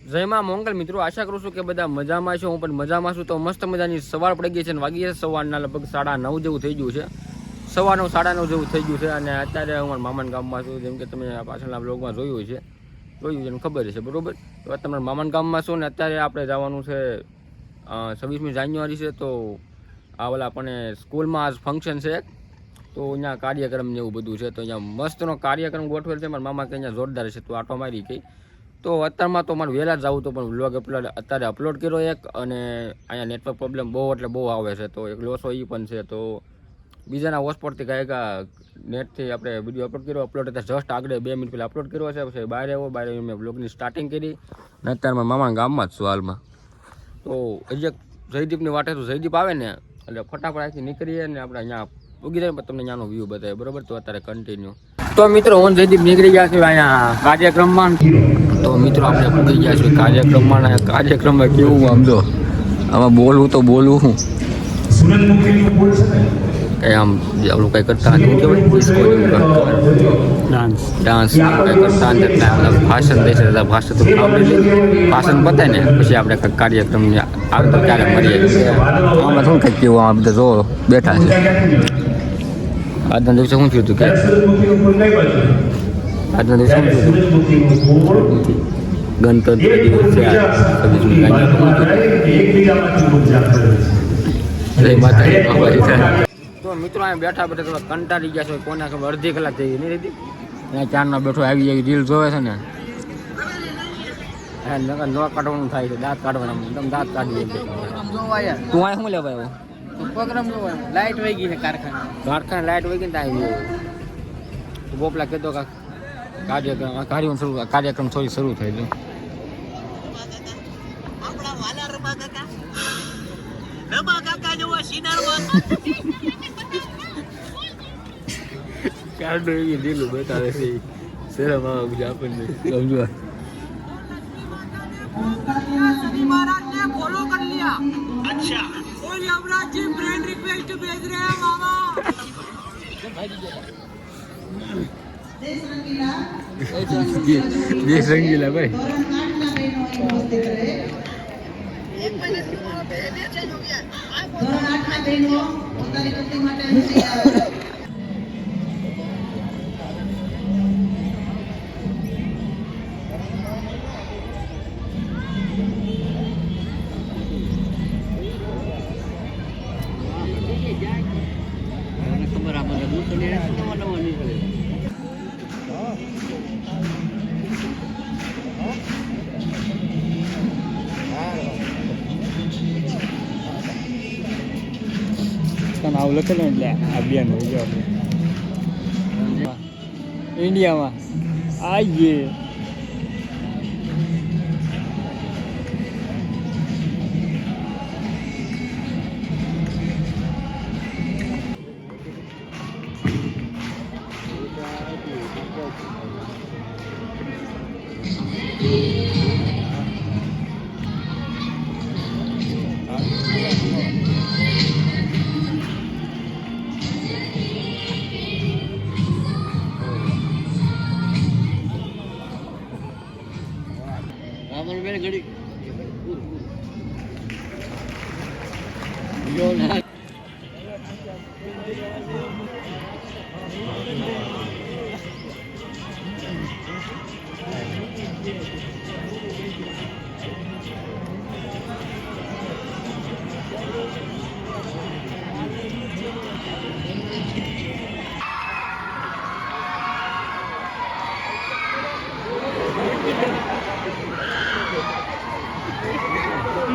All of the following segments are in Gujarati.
જય માં મંગલ મિત્રો, આશા કરું છું કે બધા મજામાં છો. હું પણ મજામાં છું. તો મસ્ત મજાની સવાર પડી ગઈ છે અને વાગી છે સવારના લગભગ 9:30 જેવું થઈ ગયું છે. સવારનું 9:30 જેવું થઈ ગયું છે અને અત્યારે હું મારા મામાના ગામમાં છું. જેમ કે તમે પાછળના બ્લોગમાં જોયું છે ને ખબર છે બરોબર. તો તમારા મામાના ગામમાં છું ને અત્યારે આપણે જવાનું છે 26મી જાન્યુઆરી છે. તો આ ઓલા આપણને સ્કૂલમાં આજ ફંક્શન છે તો અહીંયા કાર્યક્રમ ને એવું બધું છે. તો અહીંયા મસ્તનો કાર્યક્રમ ગોઠવેલ છે. મારા મામા કે અહીંયા જોરદાર છે. તો આટો મારી ગઈ. તો અત્યારમાં તો મારે વહેલા જ જવું તો પણ વ્લોગ અત્યારે અપલોડ કર્યો એક, અને અહીંયા નેટવર્ક પ્રોબ્લેમ બહુ એટલે બહુ આવે છે. તો એક લોસો એ પણ છે. તો બીજાના હોસ્પોટથી કાંઈક નેટથી આપણે વિડીયો અપલોડ કર્યો. અપલોડ હતા જસ્ટ આગળ 2 મિનિટ પહેલાં અપલોડ કર્યો છે. પછી બહાર આવ્યો, બહાર મેં વ્લોગની સ્ટાર્ટિંગ કરી ને અત્યારે મારા મામાના ગામમાં જ છું હાલમાં. તો હજી એક જયદીપની વાટે તો જયદીપ આવે ને એટલે ફટાફટ અહીંથી નીકળીએ ને આપણે અહીંયા ઉગી જાય તમને ત્યાંનો વ્યૂ બતાવે બરોબર. તો અત્યારે કન્ટિન્યુ. તો મિત્રો હું જયદીપ નીકળી ગયા છું અહીંયા કાર્યક્રમમાં. તો મિત્રો આપણે પૂગી ગયા છીએ કાર્યક્રમમાં. કાર્યક્રમમાં કેવું આમ જો આમાં બોલવું તો બોલવું હું કંઈ આમ આપણું કંઈ કરતા શું કહેવાય ડાન્સ કંઈ કરતા એટલે ભાષણ દેશે એટલે ભાષણ તો ભાષણ પતાય ને પછી આપણે કંઈક કાર્યક્રમને આવતો ત્યારે મળીએ. આમાં શું કંઈક કેવું આ બધા જો બેઠા છે. આજના દિવસે શું થયું હતું કે આજના દિવસે શું થયું હતું ગણતંત્ર દિવસ છે. તો મિત્રો અહીંયા બેઠા બેઠા થોડા કંટાળી ગયા છે. કોને ખબર અડધી કલાક થઈ ગઈ નહીં હતી. ત્યાં ચારનો બેઠો આવી જાય રીલ જોવે છે ને ન કાઢવાનું થાય છે. દાંત કાઢવાના તમે દાંત કાઢી તું અહીંયા શું લેવા આવ્યો પ્રોગ્રામ લાઈટ વહી ગઈ છે કારખાને લાઈટ વહી ગઈ ને આવી ગોપલા કહેતો કે કાર્યક્રમ થોડી શરૂ થઈ ગયો. કાર્ડો એવી ઢીલું બતાવે છે. શરમ આવે બીજા આપણને સમજવા. फॉलो कर लिया. अच्छा और यमराज जी फ्रेंड रिक्वेस्ट भेज रहे हैं मामा. देश रंगीला भाई एक महीने से चेंज हो गया. धोरण 8 में बहनो પોતાની કંપની માટે આવું લખેલું એટલે અભિયાન હોય ગયો ઇન્ડિયામાં આઈએ. ઘડી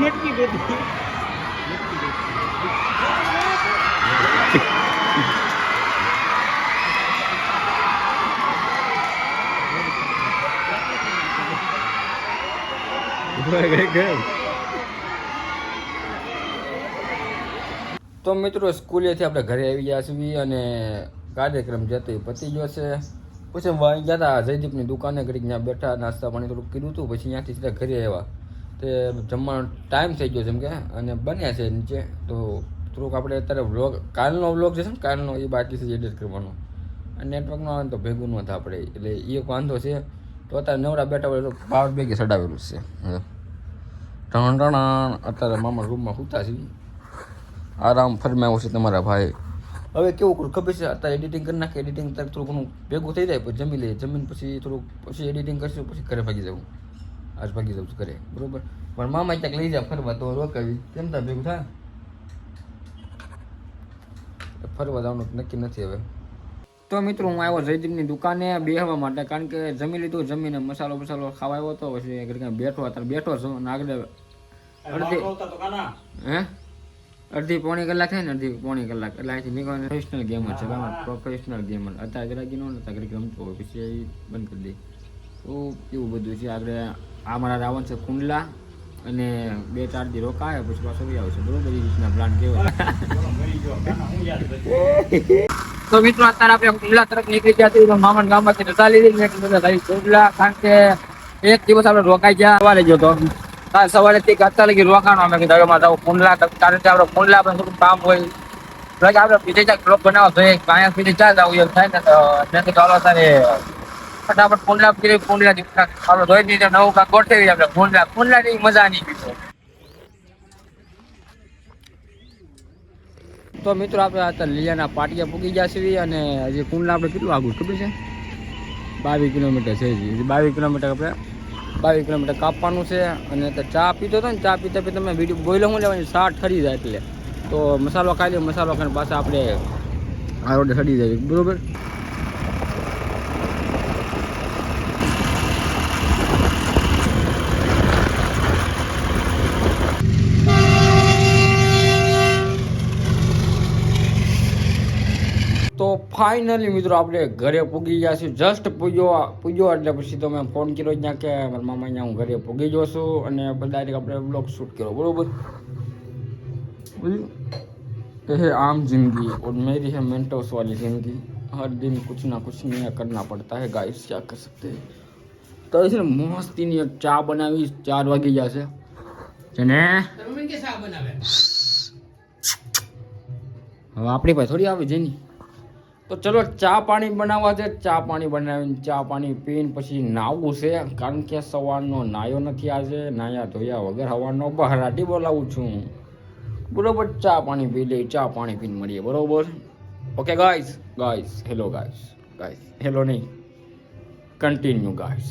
મટકી ગઈ. તો મિત્રો સ્કૂલેથી આપણે ઘરે આવી ગયા છીએ અને કાર્યક્રમ જતો પતી ગયો છે. પછી ગયા હતા જયદીપની દુકાને ઘડીક ત્યાં બેઠા નાસ્તા પાણી થોડુંક કર્યું હતું. પછી ત્યાંથી સીધા ઘરે આવ્યા. તે જમવાનો ટાઈમ થઈ ગયો છે એમ કે અને બન્યા છે નીચે. તો થોડુંક આપણે અત્યારે વ્લોગ કાલનો વ્લોગ છે ને કાલનો એ બાકી છે એડિટ કરવાનો. અને નેટવર્કનો આવે તો ભેગું ન થાય આપણે એટલે એ એક વાંધો છે. તો અત્યારે નવરા બેઠા હોય તો પાવર બેગે ચડાવેલું છે અત્યારે મામા રૂમમાં સૂતા છે આરામ ફરમાવ્યો છે તમારા ભાઈ. હવે કેવું કરું ખબર છે, અત્યારે એડિટિંગ કરી નાખે, એડિટિંગ થોડું ઘણું ભેગું થઈ જાય પછી જમી લઈએ, જમીન પછી થોડુંક પછી એડિટિંગ કરશું, પછી ઘરે ભાગી જવું, આજ ભાગી જવું ઘરે બરોબર. પણ મામા ક્યાંક લઈ જાય ફરવા તો રોકાવી કેમ થાય ભેગું થાય, ફરવા જવાનું નક્કી નથી હવે. તો મિત્રો હું આવ્યો જયદીપની દુકાને બેહવા માટે, કારણ કે જમી લીધું, જમીને મસાલો ખાવા આવ્યો હતો, પછી કંઈ બેઠો અત્યારે બેઠો છું અને આગળ અડધી પોણી કલાક થાય ને, અડધી પોણી કલાક એટલે અહીંથી નીકળવાનું. પ્રોફેશનલ ગેમર છે, પ્રોફેશનલ ગેમર. અત્યારે ઘરે ગયો ને ઘરે રમતો હોય પછી બંધ કરી દે, તો એવું બધું છે. આગળ આ મારા રાવણ છે કુંડલા, અને 2-4 દી રોકાય પછી પાછો આવશે બરોબર. એ રીતના પ્લાન કેવાય. તો મિત્રો અત્યારે આપણે કુંડલા તરફ નીકળી ગયા હતા, મામા ગામમાંથી રજા લીધી ને કુંડલા, કારણ કે એક દિવસ આપણે રોકાઈ ગયા, સવારે ગયો તો સવારે થી અત્યારે લગી રોકાણો. અમે કીધું કુંડલા, કારણ કે આપણે કુંડલા આપણે થોડું કામ હોય, આપણે બીજે ક્યાંક બ્લોક બનાવવા જોઈએ, અહીંયા સુધી ચાલ આવું એમ થાય ને, તો ચાલો તારે ફટાફટ કુંડલા આપણે ધોઈ દીધે નવું કાંક ગોઠવી આપણે કુંડલાની મજા નહીં. તો મિત્રો આપણે અત્યારે લીલાના પાટિયા પૂગી ગયા છીએ, અને હજી કુંડલા આપણે કેટલું આગળ ખબર છે, 22 કિલોમીટર છે. 22 કિલોમીટર આપણે 22 કિલોમીટર કાપવાનું છે. અને ચા પીતો હતો ને, ચા પીતા તમે વિડીયો બોઈલો હું લેવાની, ચા ઠરી જાય એટલે તો મસાલો ખાઈ લે, મસાલો ખાઈને પાછા આપણે આ રોડે ઠરી જાય બરોબર. તો ફાઇનલી મિત્રો આપણે ઘરે પૂગી ગયા છીએ, જસ્ટ પૂગ્યો એટલે પછી તો મેં ફોન કર્યો ત્યાં કે મારા મામા અહીંયા હું ઘરે પૂગી ગયો છું, અને ડાયરેક્ટ આપણે બ્લોગ શૂટ કર્યો બરોબર. ये आम जिंदगी और मेरी है मेंटोस वाली जिंदगी, हर दिन कुछ ना कुछ नया करना पड़ता है गाइस, क्या कर सकते हैं. તો છે ને મસ્તીની ચા બનાવી, 4 વાગી જશે છે ને, હવે આપણી પાસે થોડી આવે જેની. તો ચલો ચા પાણી બનાવવા છે, ચા પાણી બનાવીને ચા પાણી પીને પછી નાવું છે, કારણ કે સવારનો નાયો નથી આજે, નાયા ધોયા વગર સવારનો બહારાટી બોલાવું છું બરોબર. ચા પાણી પી લે, ચા પાણી પીને મળીએ બરોબર. Okay guys, hello guys, hello नहीं, कंटिन्यू गाइस.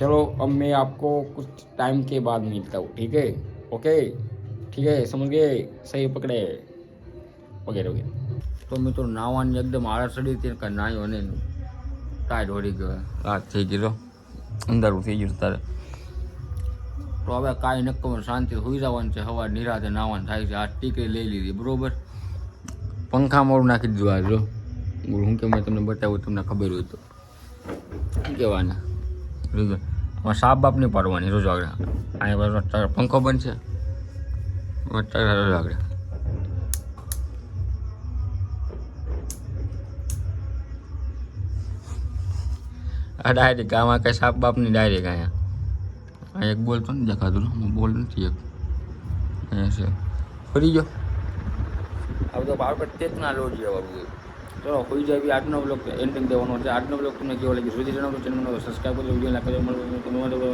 चलो अब मैं आपको कुछ टाइम के बाद मिलता हूँ, ठीक है, ओके, ठीक है, समझ गए, सही पकड़े वगैरह वगैरह. તો મિત્રો નાવાની એકદમ આળસ ચડી હતી કે નાયો ને ટાઈટ વળી ગયો, રાત થઈ ગયો, અંધારું થઈ ગયું તારે. તો હવે કાંઈ નક્કી શાંતિ હોઈ જવાનું છે, સવાર નિરાતે નાવાનું થાય છે. આ ટીકરી લઈ લીધી બરોબર, પંખા મોડું નાખી દીધું આ જો હું કે મેં તમને બતાવ્યું, તમને ખબર હોય તો કહેવાના આમાં સાપ બાપ નહીં પાડવાની. રોજ આગળ અહીંયા પંખો બંધ છે, રોજ આગળ આ ડાયરેક્ટ આમાં કંઈ સાપ બાપની ડાયરેક્ટ અહીંયા એક બોલ તો નથી દેખાતું, બોલ નથી એક અહીંયા છે, ફરી ગયો હવે તો બાર પર તેજ ના લો જોઈએ. ચલો હોઈ જાય. આજનો બ્લોગ એન્ડિંગ દેવાનો છે. આજનો બ્લોગ તમને કેવો લાગ્યો સુધી જણાવો, ચેનલનો સબસ્ક્રાઈબ કરજો, વિડીયો લાઈક કરજો.